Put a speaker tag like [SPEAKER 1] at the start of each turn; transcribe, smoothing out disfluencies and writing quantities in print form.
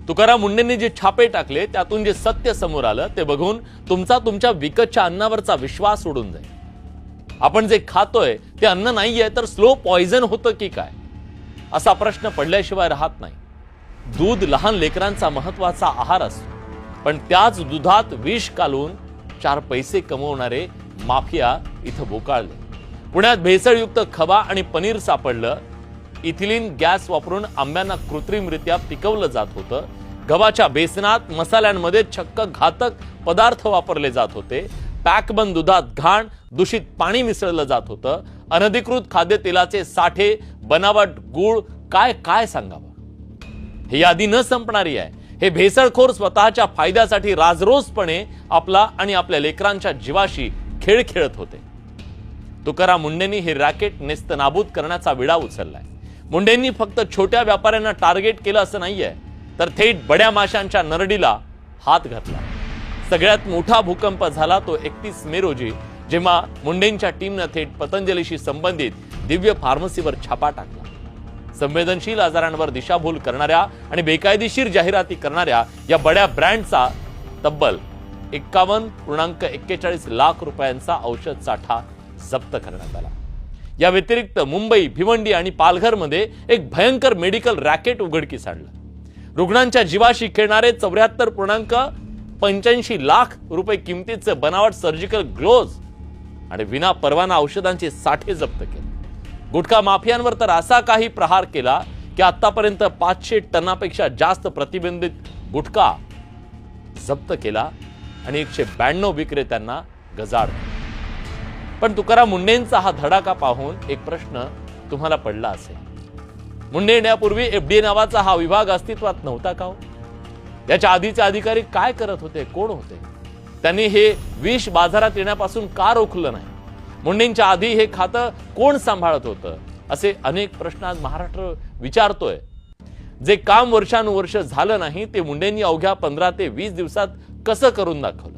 [SPEAKER 1] तुकाराम मुंडेंनी जे छापे टाकले त्यातून जे सत्य समोर आलं ते बघून तुमच्या विकतच्या अन्नावरचा विश्वास उडून जाईल। आपण जे खातोय ते अन्न नाहीये तर स्लो पॉइझन होतं की काय असा प्रश्न पडल्याशिवाय राहत नाही। दूध लहान लेकरांचा महत्वाचा आहार असतो, पण त्याच दुधात विष घालून 4 पैसे कमवणारे माफिया इथं बोकाळले। पुण्यात भेसळयुक्त खवा आणि पनीर सापडलं। इथिलीन गॅस वापरून आंब्यांना कृत्रिमरित्या पिकवलं जात होतं। गव्हाच्या बेसनात मसाल्यांमध्ये चक्क घातक पदार्थ वापरले जात होते। पॅकबंद दुधात घाण दूषित पाणी मिसळलं जात होतं। अनधिकृत खाद्यतेलाचे साठे, बनावट गूळ, काय काय सांगावं। ही यादी न संपणारी आहे। हे भेसळखोर स्वतःच्या फायद्यासाठी राजरोसपणे आपला आणि आपल्या लेकरांच्या जीवाशी खेळ खेळत होते। तुकाराम मुंडेंनी हे रॅकेट नेस्तनाबूत करण्याचा विडा उचललाय। मुंडेंनी फक्त छोट्या व्यापाऱ्यांना टार्गेट केलं असं नाहीये, तर थेट बड्या माशांच्या नरडीला हात घातला। सगळ्यात मोठा भूकंप झाला तो 31 मे रोजी, जेव्हा मुंडेंच्या टीमनं थेट पतंजलीशी संबंधित दिव्य फार्मसीवर छापा टाकला। संवेदनशील आजारांवर दिशाभूल करणाऱ्या आणि बेकायदेशीर जाहिराती करणाऱ्या या बड्या ब्रँडचा तब्बल 51.41 लाख रुपयांचा औषध साठा जप्त करण्यात आला। या व्यतिरिक्त मुंबई, भिवंडी आणि पालघरमध्ये एक भयंकर मेडिकल रॅकेट उघडकीस आणलं। रुग्णांच्या जीवाशी खेळणारे 74.85 लाख रुपये किमतीचे बनावट सर्जिकल ग्लोव्ज आणि विना परवाना औषधांचे साठे जप्त केले। गुटखा माफियांवर तर असा काही प्रहार केला की आतापर्यंत 500 टनापेक्षा जास्त प्रतिबंधित गुटखा जप्त केला आणि 192 विक्रेत्यांना गजाआड। पण तुकाराम मुंडेंचा हा धडाका पाहून एक प्रश्न तुम्हाला पडला असेल, मुंडे येण्यापूर्वी एफडीए नावाचा हा विभाग अस्तित्वात नव्हता का हो? याच्या आधीचे अधिकारी काय करत होते, कोण होते? त्यांनी हे विष बाजारात येण्यापासून का रोखलं नाही? मुंडेंच्या आधी हे खातं कोण सांभाळत होतं? असे अनेक प्रश्न आज महाराष्ट्र विचारतोय। जे काम वर्षानुवर्ष झालं नाही ते मुंडेंनी अवघ्या 15 ते 20 दिवसात कसं करून दाखवलं?